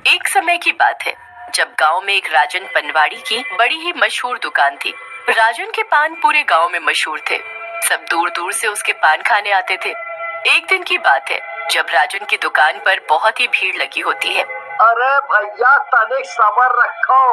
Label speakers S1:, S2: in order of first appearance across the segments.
S1: एक समय की बात है जब गांव में एक राजन पनवाड़ी की बड़ी ही मशहूर दुकान थी। राजन के पान पूरे गांव में मशहूर थे। सब दूर दूर से उसके पान खाने आते थे। एक दिन की बात है जब राजन की दुकान पर बहुत ही भीड़ लगी होती है।
S2: अरे भैया तनिक सब्र रखो,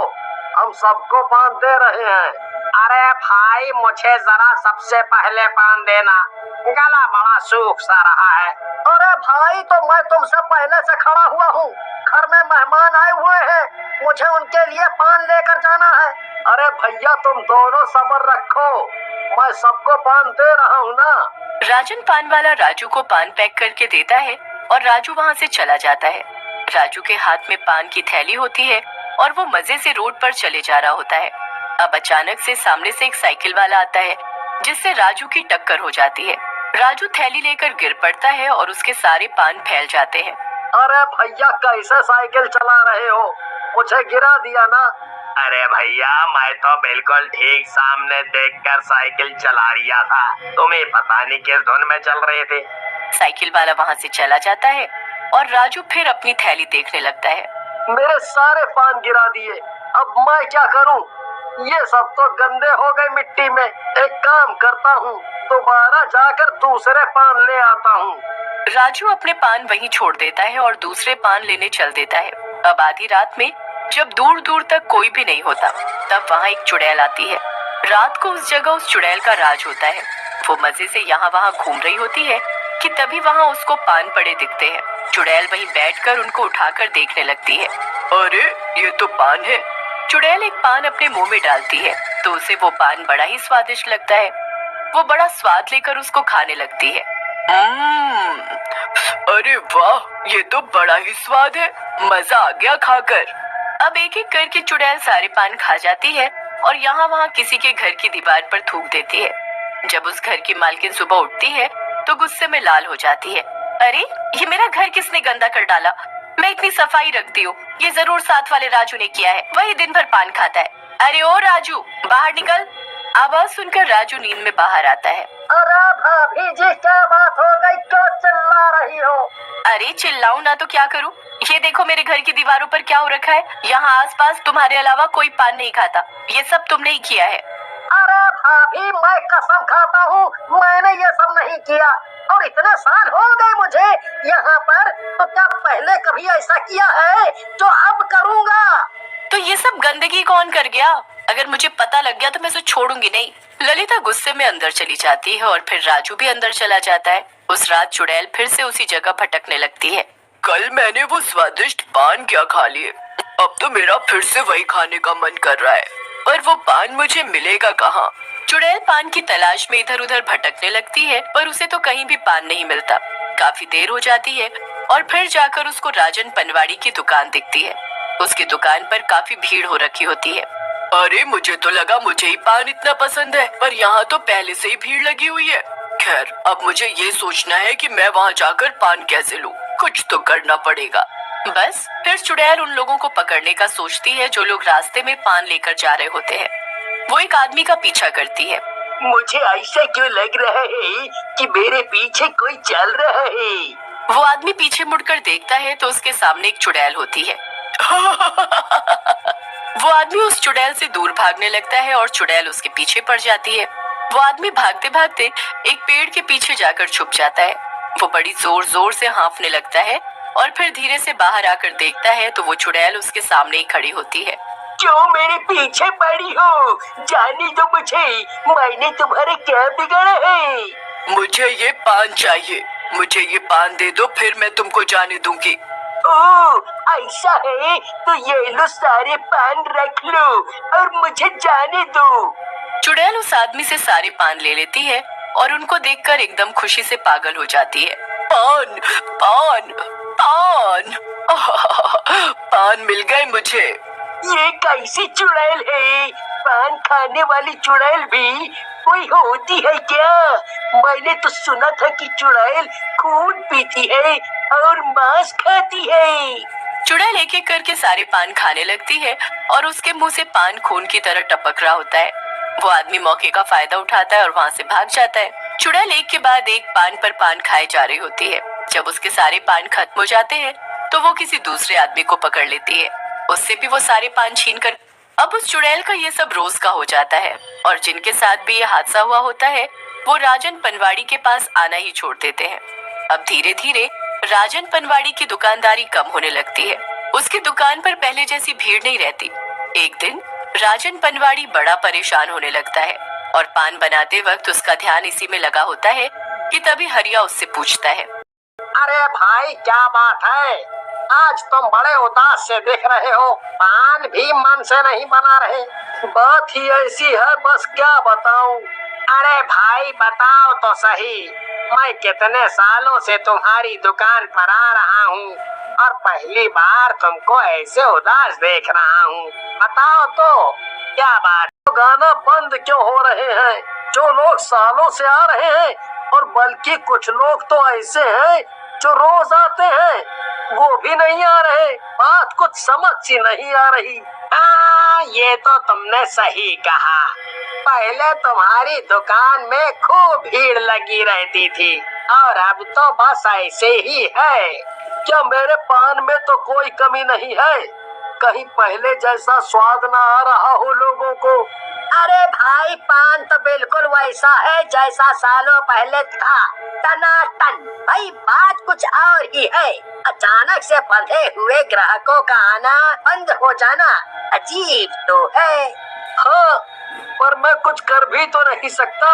S2: हम सबको पान दे रहे हैं। अरे भाई मुझे जरा सबसे पहले पान देना, गला बड़ा सूख सा रहा है। अरे भाई तो मैं तुमसे पहले से खड़ा हुआ हूँ, घर में मेहमान आए हुए हैं, मुझे उनके लिए पान लेकर जाना है। अरे भैया तुम दोनों सब्र रखो, मैं सबको पान दे रहा हूँ ना।
S1: राजन पान वाला राजू को पान पैक करके देता है और राजू वहाँ से चला जाता है। राजू के हाथ में पान की थैली होती है और वो मजे से रोड पर चले जा रहा होता है। अब अचानक से सामने से एक साइकिल वाला आता है जिससे राजू की टक्कर हो जाती है। राजू थैली लेकर गिर पड़ता है और उसके सारे पान फैल जाते हैं।
S2: अरे भैया कैसे साइकिल चला रहे हो, मुझे गिरा दिया ना। अरे भैया मैं तो बिल्कुल ठीक सामने देखकर साइकिल चला रिया था, तुम्हें पता नहीं किस धुन में चल रहे थे।
S1: साइकिल वाला वहाँ से चला जाता है और राजू फिर अपनी थैली देखने लगता है।
S2: मेरे सारे पान गिरा दिए, अब मैं क्या करूं? ये सब तो गंदे हो गए मिट्टी में। एक काम करता हूँ, दोबारा जाकर दूसरे पान ले आता हूँ।
S1: राजू अपने पान वहीं छोड़ देता है और दूसरे पान लेने चल देता है। अब आधी रात में जब दूर दूर तक कोई भी नहीं होता तब वहाँ एक चुड़ैल आती है। रात को उस जगह उस चुड़ैल का राज होता है। वो मजे से यहाँ वहाँ घूम रही होती है कि तभी वहाँ उसको पान पड़े दिखते हैं। चुड़ैल वहीं बैठकर उनको उठाकर देखने लगती है।
S2: अरे ये तो पान है।
S1: चुड़ैल एक पान अपने मुंह में डालती है तो उसे वो पान बड़ा ही स्वादिष्ट लगता है। वो बड़ा स्वाद लेकर उसको खाने लगती है।
S2: अरे वाह, ये तो बड़ा ही स्वाद है, मजा आ गया खाकर।
S1: अब एक एक करके चुड़ैल सारे पान खा जाती है और यहाँ वहाँ किसी के घर की दीवार पर थूक देती है। जब उस घर की मालकिन सुबह उठती है तो गुस्से में लाल हो जाती है। अरे ये मेरा घर किसने गंदा कर डाला? मैं इतनी सफाई रखती हूँ, ये जरूर साथ वाले राजू ने किया है, वही दिन भर पान खाता है। अरे ओ राजू बाहर निकल। आवाज सुनकर राजू नींद में बाहर आता है।
S2: अरे भाभी जी क्या बात हो गई, क्यों चिल्ला रही हो?
S1: अरे चिल्लाऊं ना तो क्या करूं? ये देखो मेरे घर की दीवारों पर क्या हो रखा है। यहाँ आसपास तुम्हारे अलावा कोई पान नहीं खाता, ये सब तुमने ही किया है।
S2: अरे भाभी मैं कसम खाता हूँ मैंने ये सब नहीं किया, और इतने साल हो गए मुझे यहाँ पर, तो क्या पहले कभी ऐसा किया है जो अब करूँगा?
S1: तो ये सब गंदगी कौन कर गया? अगर मुझे पता लग गया तो मैं इसे छोड़ूंगी नहीं। ललिता गुस्से में अंदर चली जाती है और फिर राजू भी अंदर चला जाता है। उस रात चुड़ैल फिर से उसी जगह भटकने लगती है।
S2: कल मैंने वो स्वादिष्ट पान क्या खा लिए, अब तो मेरा फिर से वही खाने का मन कर रहा है, पर वो पान मुझे मिलेगा कहाँ?
S1: चुड़ैल पान की तलाश में इधर उधर भटकने लगती है पर उसे तो कहीं भी पान नहीं मिलता। काफी देर हो जाती है और फिर जाकर उसको राजन पनवाड़ी की दुकान दिखती है। उसकी दुकान पर काफी भीड़ हो रखी होती है।
S2: अरे मुझे तो लगा मुझे ही पान इतना पसंद है, पर यहाँ तो पहले से ही भीड़ लगी हुई है। खैर अब मुझे ये सोचना है कि मैं वहाँ जाकर पान कैसे लूँ, कुछ तो करना पड़ेगा।
S1: बस फिर चुड़ैल उन लोगों को पकड़ने का सोचती है जो लोग रास्ते में पान लेकर जा रहे होते हैं। वो एक आदमी का पीछा करती है।
S2: मुझे ऐसा क्यों लग रहा है कि मेरे पीछे कोई चल रहा है?
S1: वो आदमी पीछे मुड़कर देखता है तो उसके सामने एक चुड़ैल होती है। वो आदमी उस चुड़ैल से दूर भागने लगता है और चुड़ैल उसके पीछे पड़ जाती है। वो आदमी भागते भागते एक पेड़ के पीछे जाकर छुप जाता है। वो बड़ी जोर जोर से हाँफने लगता है और फिर धीरे से बाहर आकर देखता है तो वो चुड़ैल उसके सामने ही खड़ी होती है।
S2: क्यों मेरे पीछे पड़ी हो? जाने दो मुझे, मैंने तुम्हारे क्या बिगाड़ा है? मुझे ये पान चाहिए, मुझे ये पान दे दो फिर मैं तुमको जाने दूंगी। ओह ऐसा है तो ये लो सारे पान रख लो और मुझे जाने दो।
S1: चुड़ैल उस आदमी से सारे पान ले लेती है और उनको देखकर एकदम खुशी से पागल हो जाती है।
S2: पान पान पान पान मिल गए मुझे। ये कैसी चुड़ैल है? पान खाने वाली चुड़ैल भी कोई होती है क्या? मैंने तो सुना था कि चुड़ैल खून पीती है और मांस खाती है।
S1: चुड़ैल एक एक करके सारे पान खाने लगती है और उसके मुंह से पान खून की तरह टपक रहा होता है। वो आदमी मौके का फायदा उठाता है और वहाँ से भाग जाता है। चुड़ैल एक के बाद एक पान पर पान खाए जा रही होती है। जब उसके सारे पान खत्म हो जाते हैं तो वो किसी दूसरे आदमी को पकड़ लेती है। उससे भी वो सारे पान छीन कर। अब उस चुड़ैल का ये सब रोज का हो जाता है और जिनके साथ भी ये हादसा हुआ होता है वो राजन पनवाड़ी के पास आना ही छोड़ देते हैं। अब धीरे धीरे राजन पनवाड़ी की दुकानदारी कम होने लगती है। उसकी दुकान पर पहले जैसी भीड़ नहीं रहती। एक दिन राजन पनवाड़ी बड़ा परेशान होने लगता है और पान बनाते वक्त उसका ध्यान इसी में लगा होता है कि तभी हरिया उससे पूछता है,
S2: अरे भाई क्या बात है, आज तुम बड़े उदास से दिख रहे हो, पान भी मन से नहीं बना रहे। बात ही ऐसी है, बस क्या बताऊं। अरे भाई बताओ तो सही, मैं कितने सालों से तुम्हारी दुकान पर आ रहा हूँ और पहली बार तुमको ऐसे उदास देख रहा हूँ। बताओ तो क्या बात। तो गाना बंद क्यों हो रहे हैं? जो लोग सालों से आ रहे हैं और बल्कि कुछ लोग तो ऐसे हैं जो रोज आते हैं, वो भी नहीं आ रहे। बात कुछ समझ ही नहीं आ रही। ये तो तुमने सही कहा। पहले तुम्हारी दुकान में खूब भीड़ लगी रहती थी और अब तो बस ऐसे ही है। क्या मेरे पान में तो कोई कमी नहीं है? कहीं पहले जैसा स्वाद ना आ रहा हो लोगों को? अरे भाई पान तो बिल्कुल वैसा है जैसा सालों पहले था, टनाटन। भाई बात कुछ और ही है। अचानक से बंधे हुए ग्राहकों का आना बंद हो जाना अजीब तो है। हाँ, पर मैं कुछ कर भी तो नहीं सकता।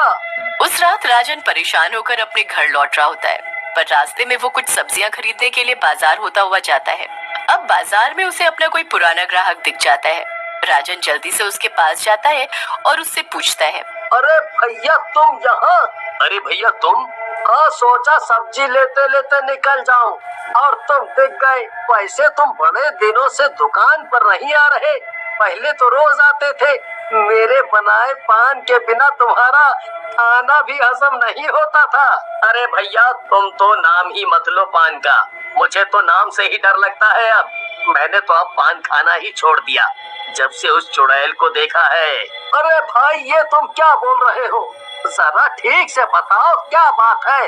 S1: उस रात राजन परेशान होकर अपने घर लौट रहा होता है, पर रास्ते में वो कुछ सब्जियां खरीदने के लिए बाजार होता हुआ जाता है। अब बाजार में उसे अपना कोई पुराना ग्राहक दिख जाता है। राजन जल्दी से उसके पास जाता है और उससे पूछता है,
S2: अरे भैया तुम यहाँ? अरे भैया तुम? हाँ, सोचा सब्जी लेते लेते निकल जाऊं और तुम दिख गए। वैसे तुम बड़े दिनों से दुकान पर नहीं आ रहे, पहले तो रोज आते थे। मेरे बनाए पान के बिना तुम्हारा खाना भी हजम नहीं होता था। अरे भैया तुम तो नाम ही मत लो पान का, मुझे तो नाम से ही डर लगता है। अब मैंने तो अब पान खाना ही छोड़ दिया जब से उस चुड़ैल को देखा है। अरे भाई ये तुम क्या बोल रहे हो? जरा ठीक से बताओ क्या बात है,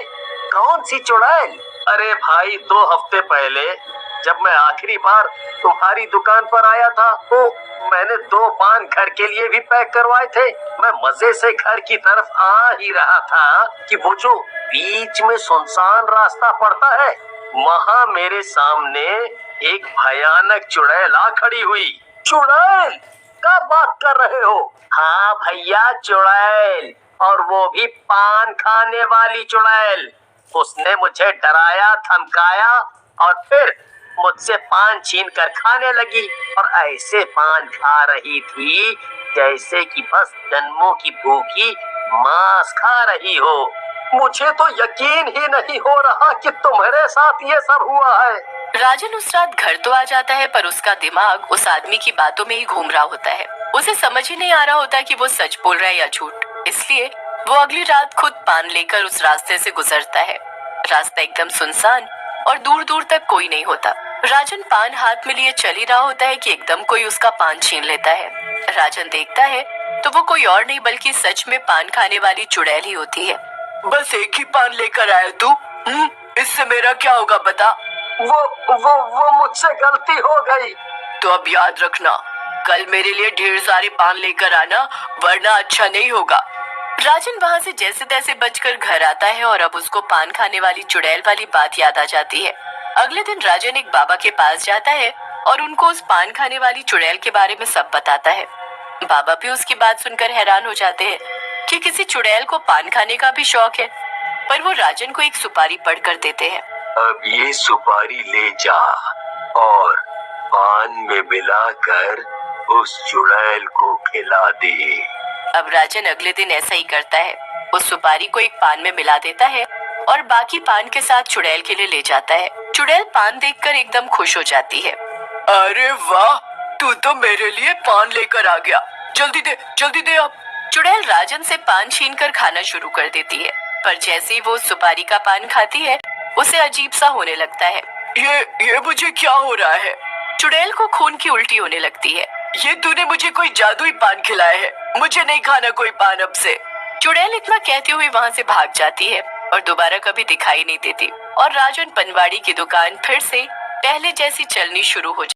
S2: कौन सी चुड़ैल? अरे भाई 2 हफ्ते पहले जब मैं आखिरी बार तुम्हारी दुकान पर आया था तो मैंने 2 पान घर के लिए भी पैक करवाए थे। मैं मजे से घर की तरफ आ ही रहा था कि वो जो बीच में सुनसान रास्ता पड़ता है, वहाँ मेरे सामने एक भयानक चुड़ैल आ खड़ी हुई। चुड़ैल? क्या बात कर रहे हो? हाँ भैया चुड़ैल, और वो भी पान खाने वाली चुड़ैल। उसने मुझे डराया, धमकाया और फिर मुझसे पान छीन कर खाने लगी और ऐसे पान खा रही थी जैसे कि बस जन्मों की भूखी मांस खा रही हो। मुझे तो यकीन ही नहीं हो रहा कि तुम्हारे साथ ये सब हुआ है।
S1: राजन उस रात घर तो आ जाता है पर उसका दिमाग उस आदमी की बातों में ही घूम रहा होता है। उसे समझ ही नहीं आ रहा होता कि वो सच बोल रहा है या झूठ। इसलिए वो अगली रात खुद पान लेकर उस रास्ते से गुजरता है। रास्ता एकदम सुनसान और दूर दूर तक कोई नहीं होता। राजन पान हाथ में लिए चल ही रहा होता है कि एकदम कोई उसका पान छीन लेता है। राजन देखता है तो वो कोई और नहीं बल्कि सच में पान खाने वाली चुड़ैल ही होती है। बस एक ही पान लेकर आया तू? इससे मेरा क्या होगा बता?
S2: वो मुझसे गलती हो गई।
S1: तो अब याद रखना, कल मेरे लिए ढेर सारे पान लेकर आना वरना अच्छा नहीं होगा। राजन वहाँ से जैसे तैसे बचकर घर आता है और अब उसको पान खाने वाली चुड़ैल वाली बात याद आ जाती है। अगले दिन राजन एक बाबा के पास जाता है और उनको उस पान खाने वाली चुड़ैल के बारे में सब बताता है। बाबा भी उसकी बात सुनकर हैरान हो जाते हैं कि किसी चुड़ैल को पान खाने का भी शौक है, पर वो राजन को एक सुपारी पढ़ कर देते हैं।
S2: अब ये सुपारी ले जा और पान में मिलाकर उस चुड़ैल को खिला दे।
S1: अब राजन अगले दिन ऐसा ही करता है। उस सुपारी को एक पान में मिला देता है और बाकी पान के साथ चुड़ैल के लिए ले जाता है। चुड़ैल पान देखकर एकदम खुश हो जाती है। अरे वाह, तू तो मेरे लिए पान लेकर आ गया, जल्दी दे अब। चुड़ैल राजन से पान छीनकर खाना शुरू कर देती है, पर जैसे ही वो सुपारी का पान खाती है उसे अजीब सा होने लगता है। ये मुझे क्या हो रहा है? चुड़ैल को खून की उल्टी होने लगती है। ये तूने मुझे कोई जादुई पान खिलाया है, मुझे नहीं खाना कोई पान अब से। चुड़ैल इतना कहती हुई वहाँ से भाग जाती है और दोबारा कभी दिखाई नहीं देती और राजन पनवाड़ी की दुकान फिर से पहले जैसी चलनी शुरू हो